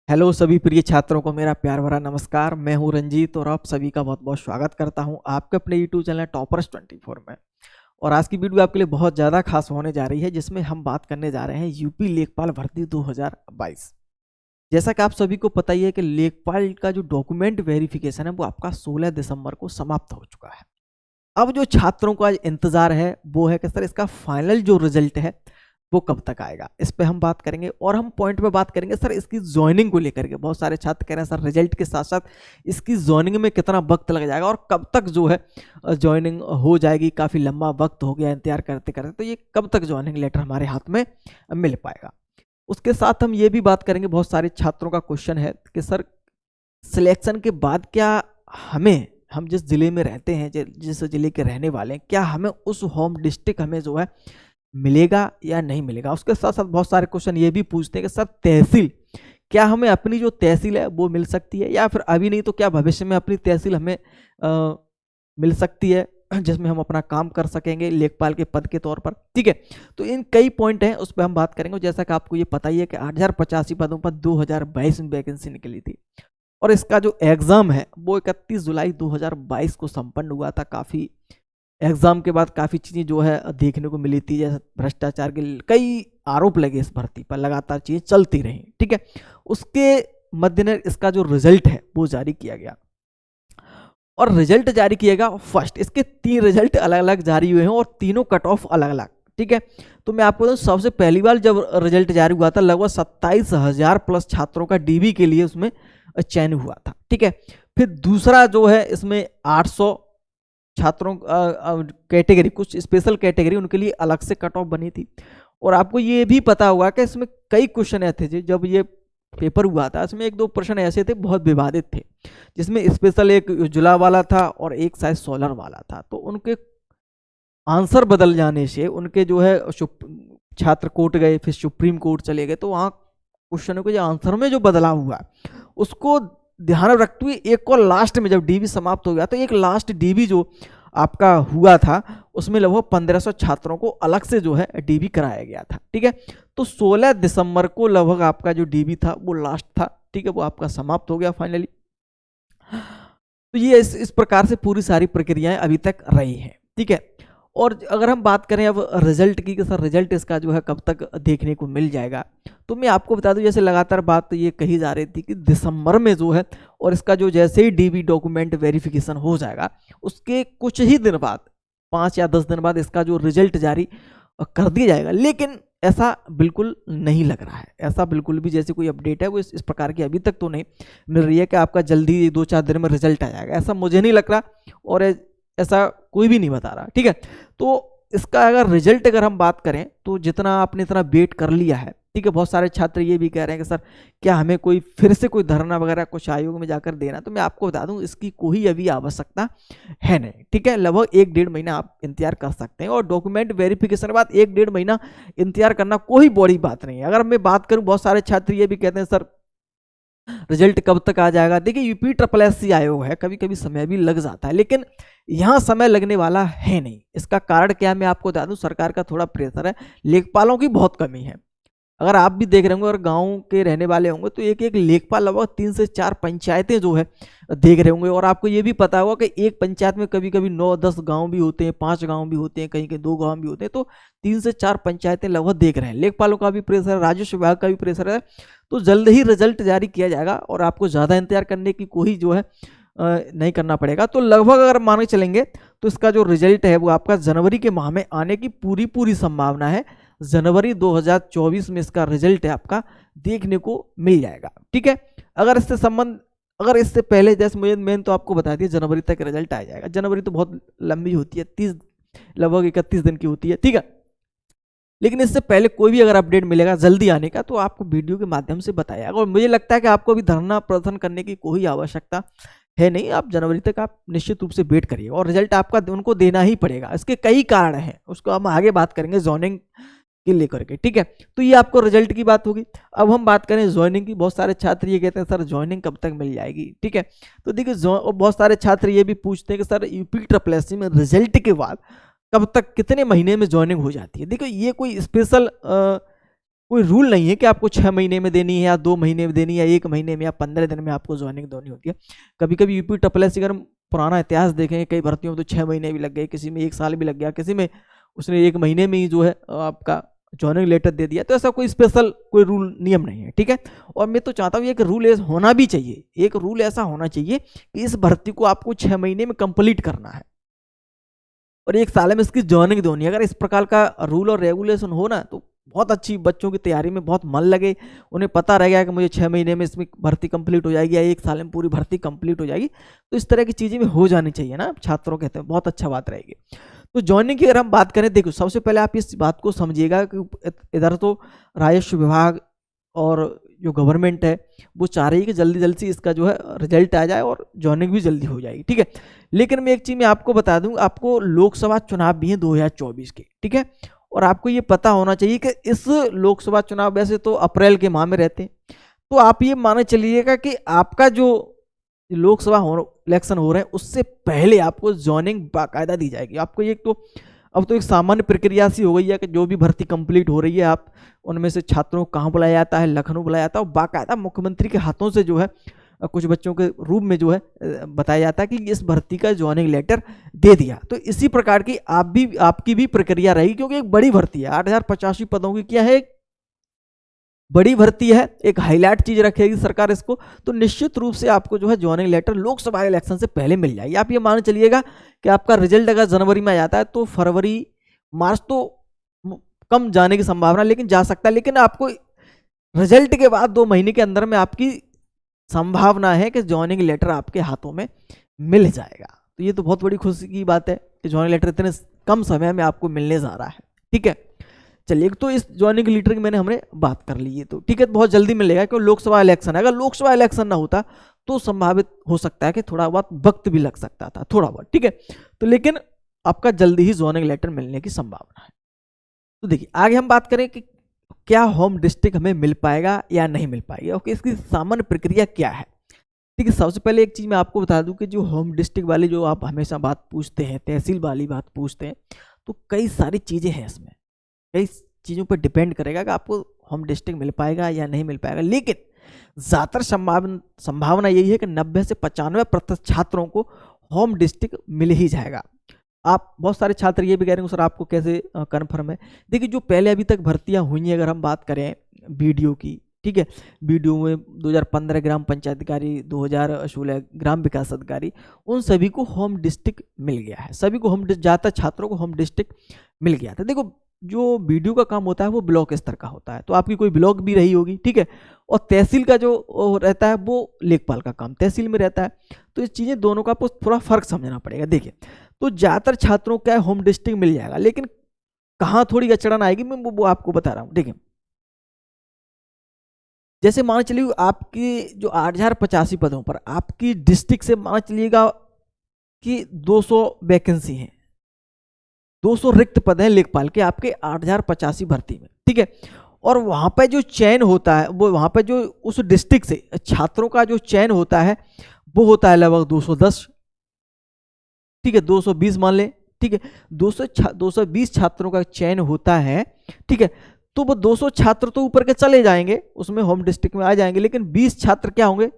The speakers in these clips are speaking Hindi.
हेलो सभी प्रिय छात्रों को मेरा प्यार भरा नमस्कार। मैं हूं रंजीत और आप सभी का बहुत बहुत स्वागत करता हूं आपके अपने यूट्यूब चैनल टॉपर्स 24 में। और आज की वीडियो आपके लिए बहुत ज़्यादा खास होने जा रही है, जिसमें हम बात करने जा रहे हैं यूपी लेखपाल भर्ती 2022। जैसा कि आप सभी को पता ही है कि लेखपाल का जो डॉक्यूमेंट वेरिफिकेशन है वो आपका 16 दिसंबर को समाप्त हो चुका है। अब जो छात्रों का इंतजार है वो है कि सर इसका फाइनल जो रिजल्ट है वो कब तक आएगा, इस पे हम बात करेंगे। और हम पॉइंट पे बात करेंगे सर इसकी ज्वाइनिंग को लेकर के। बहुत सारे छात्र कह रहे हैं सर रिजल्ट के साथ साथ इसकी ज्वाइनिंग में कितना वक्त लग जाएगा और कब तक जो है ज्वाइनिंग हो जाएगी। काफ़ी लंबा वक्त हो गया इंतजार करते करते, तो ये कब तक ज्वाइनिंग लेटर हमारे हाथ में मिल पाएगा। उसके साथ हम ये भी बात करेंगे, बहुत सारे छात्रों का क्वेश्चन है कि सर सिलेक्शन के बाद क्या हम जिस जिले में रहते हैं, जिस जिले के रहने वाले हैं, क्या हमें उस होम डिस्ट्रिक्ट हमें जो है मिलेगा या नहीं मिलेगा। उसके साथ साथ बहुत सारे क्वेश्चन ये भी पूछते हैं कि सर तहसील, क्या हमें अपनी जो तहसील है वो मिल सकती है, या फिर अभी नहीं तो क्या भविष्य में अपनी तहसील हमें मिल सकती है जिसमें हम अपना काम कर सकेंगे लेखपाल के पद के तौर पर। ठीक है, तो इन कई पॉइंट हैं, उस पर हम बात करेंगे। जैसा कि आपको ये पता ही है कि 8085 पदों पर 2022 में वैकेंसी निकली थी और इसका जो एग्जाम है वो 31 जुलाई 2022 को संपन्न हुआ था। काफ़ी एग्जाम के बाद काफ़ी चीज़ें जो है देखने को मिली थी, जैसे भ्रष्टाचार के कई आरोप लगे इस भर्ती पर, लगातार चीज़ें चलती रही। ठीक है, उसके मद्देनजर इसका जो रिजल्ट है वो जारी किया गया और रिजल्ट जारी किएगा फर्स्ट। इसके 3 रिजल्ट अलग अलग जारी हुए हैं और तीनों कट ऑफ अलग अलग। ठीक है, तो मैं आपको बताऊं सबसे पहली बार जब रिजल्ट जारी हुआ था लगभग 27,000 प्लस छात्रों का डीबी के लिए उसमें चयन हुआ था। ठीक है, फिर दूसरा जो है इसमें 800 छात्रों कैटेगरी, कुछ स्पेशल कैटेगरी उनके लिए अलग से कट ऑफ बनी थी। और आपको ये भी पता होगा कि इसमें कई क्वेश्चन ऐसे थे, जब ये पेपर हुआ था इसमें 1-2 प्रश्न ऐसे थे बहुत विवादित थे, जिसमें स्पेशल एक उज्ज्वला वाला था और एक शायद सोलर वाला था। तो उनके आंसर बदल जाने से उनके जो है छात्र कोर्ट गए, फिर सुप्रीम कोर्ट चले गए, तो वहाँ क्वेश्चनों के जो आंसर में जो बदलाव हुआ उसको ध्यान में रखते हुए एक और लास्ट में जब डीबी समाप्त हो गया तो एक लास्ट डीबी जो आपका हुआ था उसमें लगभग 1500 छात्रों को अलग से जो है डीबी कराया गया था। ठीक है, तो 16 दिसंबर को लगभग आपका जो डीबी था वो लास्ट था। ठीक है, वो आपका समाप्त हो गया फाइनली। तो ये इस प्रकार से पूरी सारी प्रक्रियाएं अभी तक रही हैं। ठीक है, और अगर हम बात करें अब रिजल्ट की कि सर रिजल्ट इसका जो है कब तक देखने को मिल जाएगा, तो मैं आपको बता दूं जैसे लगातार बात ये कही जा रही थी कि दिसंबर में जो है, और इसका जो जैसे ही डीबी डॉक्यूमेंट वेरिफिकेशन हो जाएगा उसके कुछ ही दिन बाद, 5 या 10 दिन बाद इसका जो रिजल्ट जारी कर दिया जाएगा। लेकिन ऐसा बिल्कुल नहीं लग रहा है, ऐसा बिल्कुल भी जैसे कोई अपडेट है वो इस प्रकार की अभी तक तो नहीं मिल रही है कि आपका जल्दी 2-4 दिन में रिजल्ट आ जाएगा, ऐसा मुझे नहीं लग रहा और ऐसा कोई भी नहीं बता रहा। ठीक है, तो इसका अगर रिजल्ट अगर हम बात करें तो जितना आपने इतना वेट कर लिया है, ठीक है, बहुत सारे छात्र ये भी कह रहे हैं कि सर क्या हमें कोई फिर से कोई धरना वगैरह कुछ आयोग में जाकर देना, तो मैं आपको बता दूं इसकी कोई अभी आवश्यकता है नहीं। ठीक है, लगभग 1-1.5 महीना आप इंतजार कर सकते हैं और डॉक्यूमेंट वेरिफिकेशन के बाद 1-1.5 महीना इंतजार करना कोई बड़ी बात नहीं है। अगर मैं बात करूं, बहुत सारे छात्र ये भी कहते हैं सर रिजल्ट कब तक आ जाएगा। देखिए यूपी SSSC आयोग है, कभी कभी समय भी लग जाता है, लेकिन यहाँ समय लगने वाला है नहीं। इसका कारण क्या है मैं आपको बता दूं, सरकार का थोड़ा प्रेशर है, लेखपालों की बहुत कमी है। अगर आप भी देख रहे होंगे और गांव के रहने वाले होंगे तो एक एक लेखपाल लगभग 3 से 4 पंचायतें जो है देख रहे होंगे। और आपको ये भी पता होगा कि एक पंचायत में कभी कभी 9-10 गांव भी होते हैं, 5 गांव भी होते हैं, कहीं कहीं 2 गांव भी होते हैं, तो 3 से 4 पंचायतें लगभग देख रहे हैं। लेखपालों का भी प्रेशर है, राजस्व विभाग का भी प्रेशर है, तो जल्द ही रिजल्ट जारी किया जाएगा और आपको ज़्यादा इंतजार करने की कोई जो है नहीं करना पड़ेगा। तो लगभग अगर मान के चलेंगे तो इसका जो रिजल्ट है वो आपका जनवरी के माह में आने की पूरी संभावना है। जनवरी 2024 में इसका रिजल्ट है आपका देखने को मिल जाएगा। ठीक है, अगर इससे पहले, जैसे मैंने तो आपको बता दिया जनवरी तक रिजल्ट आ जाएगा। जनवरी तो बहुत लंबी होती है, लगभग 31 दिन की होती है। ठीक है, लेकिन इससे पहले कोई भी अगर अपडेट मिलेगा जल्दी आने का तो आपको वीडियो के माध्यम से बताया। और मुझे लगता है कि आपको भी धरना प्रदर्शन करने की कोई आवश्यकता है नहीं, आप जनवरी तक आप निश्चित रूप से वेट करिए और रिजल्ट आपका उनको देना ही पड़ेगा। इसके कई कारण हैं, उसको हम आगे बात करेंगे ज्वाइनिंग के लेकर के। ठीक है, तो ये आपको रिजल्ट की बात होगी। अब हम बात करें ज्वाइनिंग की। बहुत सारे छात्र ये कहते हैं सर ज्वाइनिंग कब तक मिल जाएगी। ठीक है, तो देखिए बहुत सारे छात्र ये भी पूछते हैं कि सर यूपी SSSC में रिजल्ट के बाद कब तक, कितने महीने में ज्वाइनिंग हो जाती है। देखो ये कोई स्पेशल कोई रूल नहीं है कि आपको 6 महीने में देनी है या 2 महीने में देनी है या 1 महीने में या 15 दिन में आपको ज्वाइनिंग देनी होती है। कभी कभी यूपी ट्रिपल अगर पुराना इतिहास देखेंगे, कई भर्तियों में तो 6 महीने भी लग गए, किसी में 1 साल भी लग गया, किसी में उसने 1 महीने में ही जो है आपका ज्वाइनिंग लेटर दे दिया। तो ऐसा कोई स्पेशल कोई रूल नियम नहीं है, ठीक है। और मैं तो चाहता हूँ एक रूल होना भी चाहिए, एक रूल ऐसा होना चाहिए कि इस भर्ती को आपको 6 महीने में कंप्लीट करना है और 1 साल में इसकी ज्वाइनिंग देनी है। अगर इस प्रकार का रूल और रेगुलेशन हो ना तो बहुत अच्छी, बच्चों की तैयारी में बहुत मन लगे, उन्हें पता रह गया कि मुझे 6 महीने में इसमें भर्ती कंप्लीट हो जाएगी या 1 साल में पूरी भर्ती कंप्लीट हो जाएगी। तो इस तरह की चीज़ें में हो जानी चाहिए ना, छात्रों कहते हैं, बहुत अच्छा बात रहेगी। तो ज्वाइनिंग की अगर हम बात करें, देखो सबसे पहले आप इस बात को समझिएगा कि इधर तो राजस्व विभाग और जो गवर्नमेंट है वो चाह रही है कि जल्दी जल्दी से इसका जो है रिजल्ट आ जाए और ज्वाइनिंग भी जल्दी हो जाएगी, ठीक है। लेकिन मैं एक चीज़ मैं आपको बता दूं, आपको लोकसभा चुनाव भी हैं 2024 के, ठीक है। और आपको ये पता होना चाहिए कि इस लोकसभा चुनाव वैसे तो अप्रैल के माह में रहते हैं, तो आप ये माने चलिएगा कि आपका जो लोकसभा इलेक्शन हो रहे हैं उससे पहले आपको ज्वाइनिंग बाकायदा दी जाएगी। आपको एक तो अब तो एक सामान्य प्रक्रिया सी हो गई है कि जो भी भर्ती कंप्लीट हो रही है, आप उनमें से छात्रों को कहाँ बुलाया जाता है, लखनऊ बुलाया जाता है और बाकायदा मुख्यमंत्री के हाथों से जो है कुछ बच्चों के रूप में जो है बताया जाता है कि इस भर्ती का ज्वाइनिंग लेटर दे दिया। तो इसी प्रकार की आपकी भी प्रक्रिया रहेगी, क्योंकि एक बड़ी भर्ती है, 8085 पदों की क्या है, बड़ी भर्ती है, एक हाईलाइट चीज रखेगी सरकार इसको। तो निश्चित रूप से आपको जो है ज्वाइनिंग लेटर लोकसभा इलेक्शन से पहले मिल जाएगी। आप ये मान चलिएगा कि आपका रिजल्ट अगर जनवरी में आ जाता है तो फरवरी मार्च तो कम जाने की संभावना, लेकिन जा सकता है। लेकिन आपको रिजल्ट के बाद 2 महीने के अंदर में आपकी संभावना है कि ज्वाइनिंग लेटर आपके हाथों में मिल जाएगा। तो ये तो बहुत बड़ी खुशी की बात है कि ज्वाइनिंग लेटर इतने कम समय में आपको मिलने जा रहा है, ठीक है। चलिए, तो इस ज्वाइनिंग लेटर की हमने बात कर ली है, तो ठीक है, बहुत जल्दी मिलेगा क्योंकि लोकसभा इलेक्शन है। अगर लोकसभा इलेक्शन ना होता तो संभावित हो सकता है कि थोड़ा बहुत वक्त भी लग सकता था, थोड़ा बहुत, ठीक है। तो लेकिन आपका जल्दी ही ज्वाइनिंग लेटर मिलने की संभावना है। तो देखिए, आगे हम बात करें कि क्या होम डिस्ट्रिक्ट हमें मिल पाएगा या नहीं मिल पाएगा, ओके, इसकी सामान्य प्रक्रिया क्या है। ठीक है, सबसे पहले एक चीज़ मैं आपको बता दूं कि जो होम डिस्ट्रिक्ट वाली जो आप हमेशा बात पूछते हैं, तहसील वाली बात पूछते हैं, तो कई सारी चीज़ें हैं इसमें, कई चीज़ों पर डिपेंड करेगा कि आपको होम डिस्ट्रिक्ट मिल पाएगा या नहीं मिल पाएगा। लेकिन ज़्यादातर संभावना यही है कि 90 से 95% छात्रों को होम डिस्ट्रिक्ट मिल ही जाएगा। आप बहुत सारे छात्र ये भी कह रहे हैं सर आपको कैसे कन्फर्म है। देखिए, जो पहले अभी तक भर्तियां हुई हैं, अगर हम बात करें बीडीओ की, ठीक है, बीडीओ में 2015 ग्राम पंचायत अधिकारी, 2016 ग्राम विकास अधिकारी, उन सभी को होम डिस्ट्रिक्ट मिल गया है। सभी को ज़्यादातर छात्रों को होम डिस्ट्रिक्ट मिल गया था। देखो, जो बीडीओ का काम होता है वो ब्लॉक स्तर का होता है, तो आपकी कोई ब्लॉक भी रही होगी, ठीक है। और तहसील का जो रहता है वो लेखपाल का काम तहसील में रहता है। तो इस चीज़ें दोनों का आपको थोड़ा फर्क समझना पड़ेगा। देखिए, तो ज़्यादातर छात्रों को होम डिस्ट्रिक्ट मिल जाएगा, लेकिन कहाँ थोड़ी अड़चन आएगी मैं वो आपको बता रहा हूँ। देखिए, जैसे मान चलिए आपकी जो 8085 पदों पर आपकी डिस्ट्रिक्ट से मान चलिएगा कि 200 वैकेंसी हैं, 200 रिक्त पद हैं लेखपाल के आपके 8085 भर्ती में, ठीक है। और वहाँ पे जो चयन होता है वो वहाँ पे जो उस डिस्ट्रिक्ट से छात्रों का जो चयन होता है वो होता है लगभग 210, ठीक है, 220 मान लें, ठीक है, 220 छात्रों का चयन होता है, ठीक है। तो वो 200 छात्र तो ऊपर के चले जाएंगे, उसमें होम डिस्ट्रिक्ट में आ जाएंगे, लेकिन 20 छात्र क्या होंगे,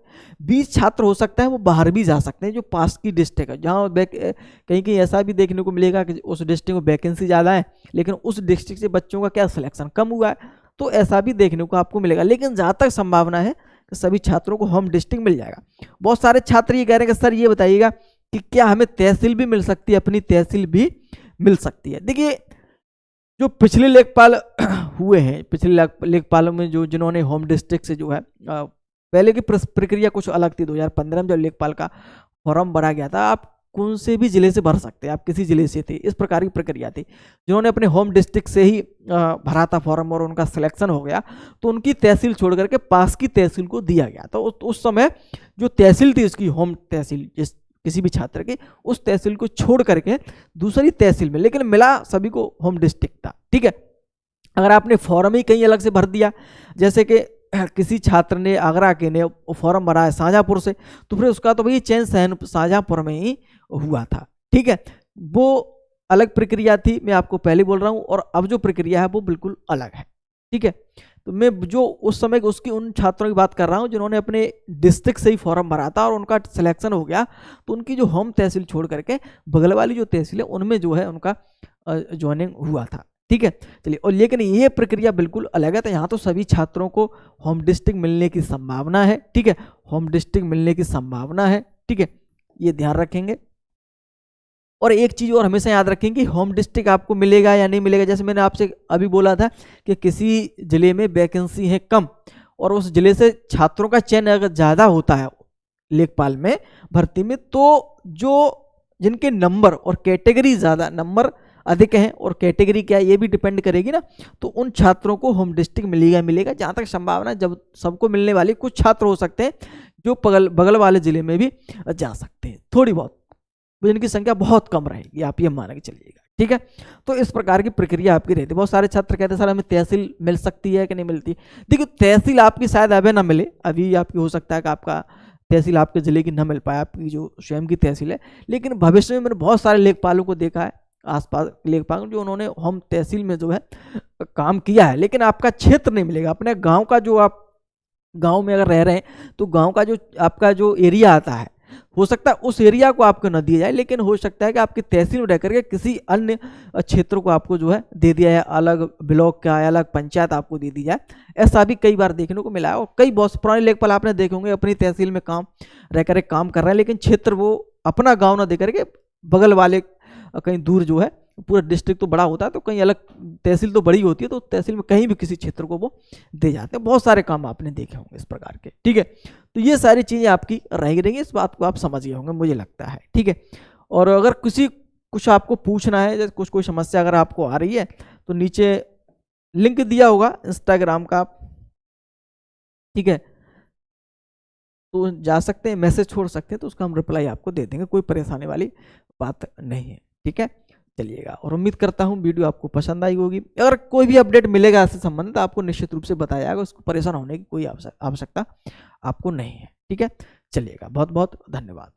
20 छात्र हो सकता है वो बाहर भी जा सकते हैं, जो पास की डिस्ट्रिक्ट है, जहाँ कहीं कहीं ऐसा भी देखने को मिलेगा कि उस डिस्ट्रिक्ट में वैकेंसी ज़्यादा है लेकिन उस डिस्ट्रिक्ट से बच्चों का क्या सिलेक्शन कम हुआ है, तो ऐसा भी देखने को आपको मिलेगा। लेकिन जहाँ तक संभावना है कि सभी छात्रों को होम डिस्ट्रिक्ट मिल जाएगा। बहुत सारे छात्र ये कह रहे हैं कि सर ये बताइएगा कि क्या हमें तहसील भी मिल सकती है, अपनी तहसील भी मिल सकती है। देखिए, जो पिछले लेखपाल हुए हैं, पिछले लेखपालों में जो जिन्होंने होम डिस्ट्रिक्ट से जो है पहले की प्रक्रिया कुछ अलग थी। 2015 में जब लेखपाल का फॉर्म भरा गया था, आप कौन से भी जिले से भर सकते हैं, आप किसी जिले से थे, इस प्रकार की प्रक्रिया थी। जिन्होंने अपने होम डिस्ट्रिक्ट से ही भरा था फॉर्म और उनका सिलेक्शन हो गया, तो उनकी तहसील छोड़ करके पास की तहसील को दिया गया। तो उस समय जो तहसील थी उसकी होम तहसील, जिस किसी भी छात्र के उस तहसील को छोड़ करके दूसरी तहसील में, लेकिन मिला सभी को होम डिस्ट्रिक्ट था, ठीक है। अगर आपने फॉर्म ही कहीं अलग से भर दिया, जैसे कि किसी छात्र ने आगरा के ने फॉर्म भरा है शाहजहाँपुर से, तो फिर उसका तो भाई चयन शाहजहाँपुर में ही हुआ था, ठीक है। वो अलग प्रक्रिया थी, मैं आपको पहले बोल रहा हूँ, और अब जो प्रक्रिया है वो बिल्कुल अलग है, ठीक है। तो मैं जो उस समय उसकी उन छात्रों की बात कर रहा हूँ जिन्होंने अपने डिस्ट्रिक्ट से ही फॉर्म भरा था और उनका सिलेक्शन हो गया, तो उनकी जो होम तहसील छोड़ करके बगल वाली जो तहसील है उनमें जो है उनका ज्वाइनिंग हुआ था। ठीक है, चलिए। और लेकिन ये प्रक्रिया बिल्कुल अलग है, तो यहाँ तो सभी छात्रों को होम डिस्ट्रिक्ट मिलने की संभावना है। ठीक है, होम डिस्ट्रिक्ट मिलने की संभावना है। ठीक है, ये ध्यान रखेंगे। और एक चीज और हमेशा याद रखेंगे, होम डिस्ट्रिक्ट आपको मिलेगा या नहीं मिलेगा। जैसे मैंने आपसे अभी बोला था कि किसी जिले में वैकेंसी है कम और उस जिले से छात्रों का चयन अगर ज़्यादा होता है लेखपाल में भर्ती में, तो जो जिनके नंबर और कैटेगरी ज़्यादा, नंबर अधिक हैं और कैटेगरी क्या है ये भी डिपेंड करेगी ना, तो उन छात्रों को होम डिस्ट्रिक्ट मिलेगा। जहाँ तक संभावना, जब सबको मिलने वाली, कुछ छात्र हो सकते हैं जो बगल वाले जिले में भी जा सकते हैं, थोड़ी बहुत, जिनकी संख्या बहुत कम रहेगी, आप ये मान के चलिएगा। ठीक है, तो इस प्रकार की प्रक्रिया आपकी रहती है। बहुत सारे छात्र कहते हैं सर हमें तहसील मिल सकती है कि नहीं मिलती। देखिए, तहसील आपकी शायद अभी ना मिले, अभी आपकी हो सकता है कि आपका तहसील आपके ज़िले की ना मिल पाए, आपकी जो स्वयं की तहसील है, लेकिन भविष्य में मैंने बहुत सारे लेखपालों को देखा है, आसपास लेखपाल जो उन्होंने होम तहसील में जो है काम किया है, लेकिन आपका क्षेत्र नहीं मिलेगा। अपने गाँव का जो आप गाँव में अगर रह रहे हैं तो गाँव का जो आपका जो एरिया आता है, हो सकता है उस एरिया को आपको न दिया जाए, लेकिन हो सकता है कि आपकी तहसील में रह करके किसी अन्य क्षेत्र को आपको जो है दे दिया जाए, अलग ब्लॉक का अलग पंचायत आपको दे दी जाए। ऐसा भी कई बार देखने को मिला है और कई बहुत पुराने लेखपाल आपने देखे होंगे अपनी तहसील में रह कर काम कर रहे हैं, लेकिन क्षेत्र वो अपना गाँव ना दे करके बगल वाले कहीं दूर जो है, पूरा डिस्ट्रिक्ट तो बड़ा होता है तो कहीं अलग तहसील तो बड़ी होती है, तो तहसील में कहीं भी किसी क्षेत्र को वो दे जाते हैं। बहुत सारे काम आपने देखे होंगे इस प्रकार के। ठीक है, तो ये सारी चीज़ें आपकी रहेंगी, इस बात को आप समझ गए होंगे मुझे लगता है। ठीक है, और अगर कुछ आपको पूछना है, जैसे कोई समस्या अगर आपको आ रही है तो नीचे लिंक दिया होगा इंस्टाग्राम का, ठीक है, तो जा सकते हैं, मैसेज छोड़ सकते हैं, तो उसका हम रिप्लाई आपको दे देंगे, कोई परेशानी वाली बात नहीं है। ठीक है, चलिएगा, और उम्मीद करता हूँ वीडियो आपको पसंद आई होगी। अगर कोई भी अपडेट मिलेगा इससे संबंधित आपको निश्चित रूप से बताया जाएगा, उसको परेशान होने की कोई आवश्यकता आपको नहीं है। ठीक है, चलिएगा, बहुत बहुत धन्यवाद।